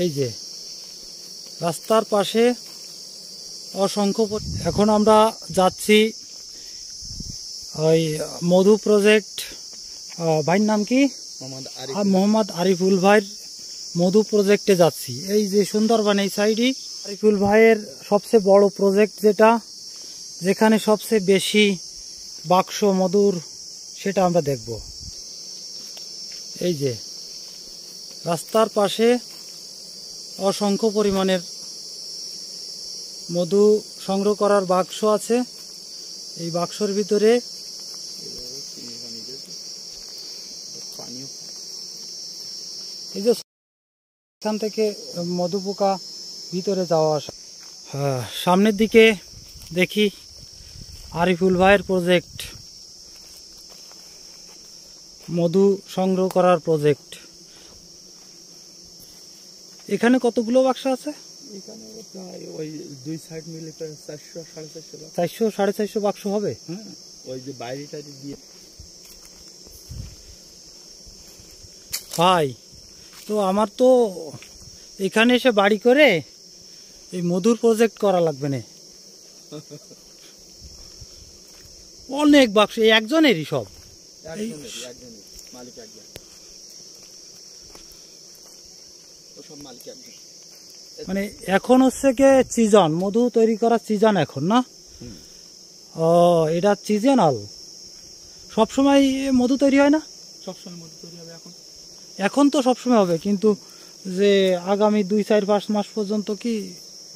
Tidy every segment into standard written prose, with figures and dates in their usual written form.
এই যে রাস্তার পাশে অসংখ্য। এখন আমরা যাচ্ছি ওই মধু প্রজেক্ট, ভাইয়ের নাম কি? মোহাম্মদ আরিফুল ভাইয়ের মধু প্রজেক্টে যাচ্ছি। এই যে সুন্দরবন এই সাইডই আরিফুল ভাইয়ের সবচেয়ে বড় প্রজেক্ট, যেখানে সবচেয়ে বেশি বাক্স মধুর, সেটা আমরা দেখব। এই যে রাস্তার পাশে অসংখ্য পরিমাণের মধু সংগ্রহ করার বাক্স আছে। এই বাক্সর ভিতরে এই যে এখান থেকে মধু পোকা ভিতরে যাওয়া আসা। হ্যাঁ, সামনের দিকে দেখি আরিফুল ভাইয়ের প্রজেক্ট, মধু সংগ্রহ করার প্রজেক্ট। এখানে কতগুলো বাক্স আছে? এখানে প্রায় ওই দুই সাইড মিলে প্রায় 400-450 বাক্স হবে। হ্যাঁ, ওই যে বাইরেটা দিয়ে। ভাই, তো আমার তো এখানে এসে বাড়ি করে এই মধুর প্রজেক্ট করা লাগবে না। অনেক বাক্স, এই একজনেরই সব? মালিক একজন, সব মালিক একজন। মানে এখন হচ্ছে কি সিজন, মধু তৈরি করার সিজন এখন, না? ও, এটা সিজনাল, সবসময় মধু তৈরি হয় না? সবসময় মধু তৈরি হবে এখন? এখন তো সবসময় হবে, কিন্তু যে আগামী 2-4-5 মাস পর্যন্ত কি?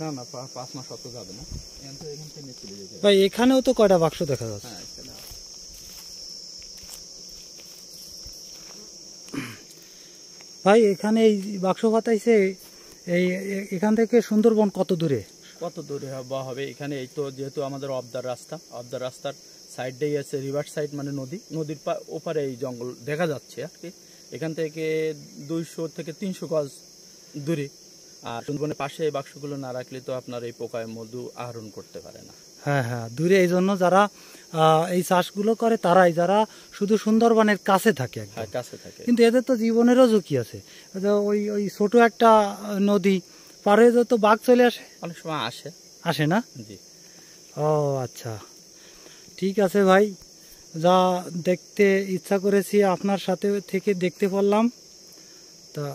না না, 5 মাস অত যাবে না। ভাই, এখানেও তো কয়টা বাক্স দেখা যাচ্ছে। ভাই, এখানে এই বাক্স পাতাইছে, এই এখান থেকে সুন্দরবন কত দূরে? কত দূরে হবে এখানে? এই তো যেহেতু আমাদের অবদার রাস্তার সাইডেই আছে রিভার সাইড, মানে নদীর ওপারে এই জঙ্গল দেখা যাচ্ছে আর কি। এখান থেকে 200 থেকে 300 গজ দূরে। আর সুন্দরবনের পাশে এই বাক্সগুলো না রাখলে তো আপনার এই পোকায় মধু আহরণ করতে পারে না। হ্যাঁ হ্যাঁ, দূরে। এই জন্য যারা এই চাষগুলো করে তারাই, যারা শুধু সুন্দরবনের কাছে থাকে, কাছে থাকে, কিন্তু এদের তো জীবনেরও ঝুঁকি আছে। ওই ছোট একটা নদী পার হয়ে তো বাঘ চলে আসে, অনেক সময় আসে না? জি। ও আচ্ছা, ঠিক আছে ভাই, যা দেখতে ইচ্ছা করেছি আপনার সাথে থেকে দেখতে পারলাম। তা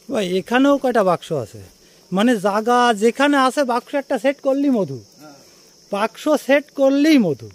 ভাই, এখানেও কয়টা বাক্স আছে? মানে জায়গা যেখানে আছে বাক্স একটা সেট করলেই মধু, বাক্স সেট করলেই মধু।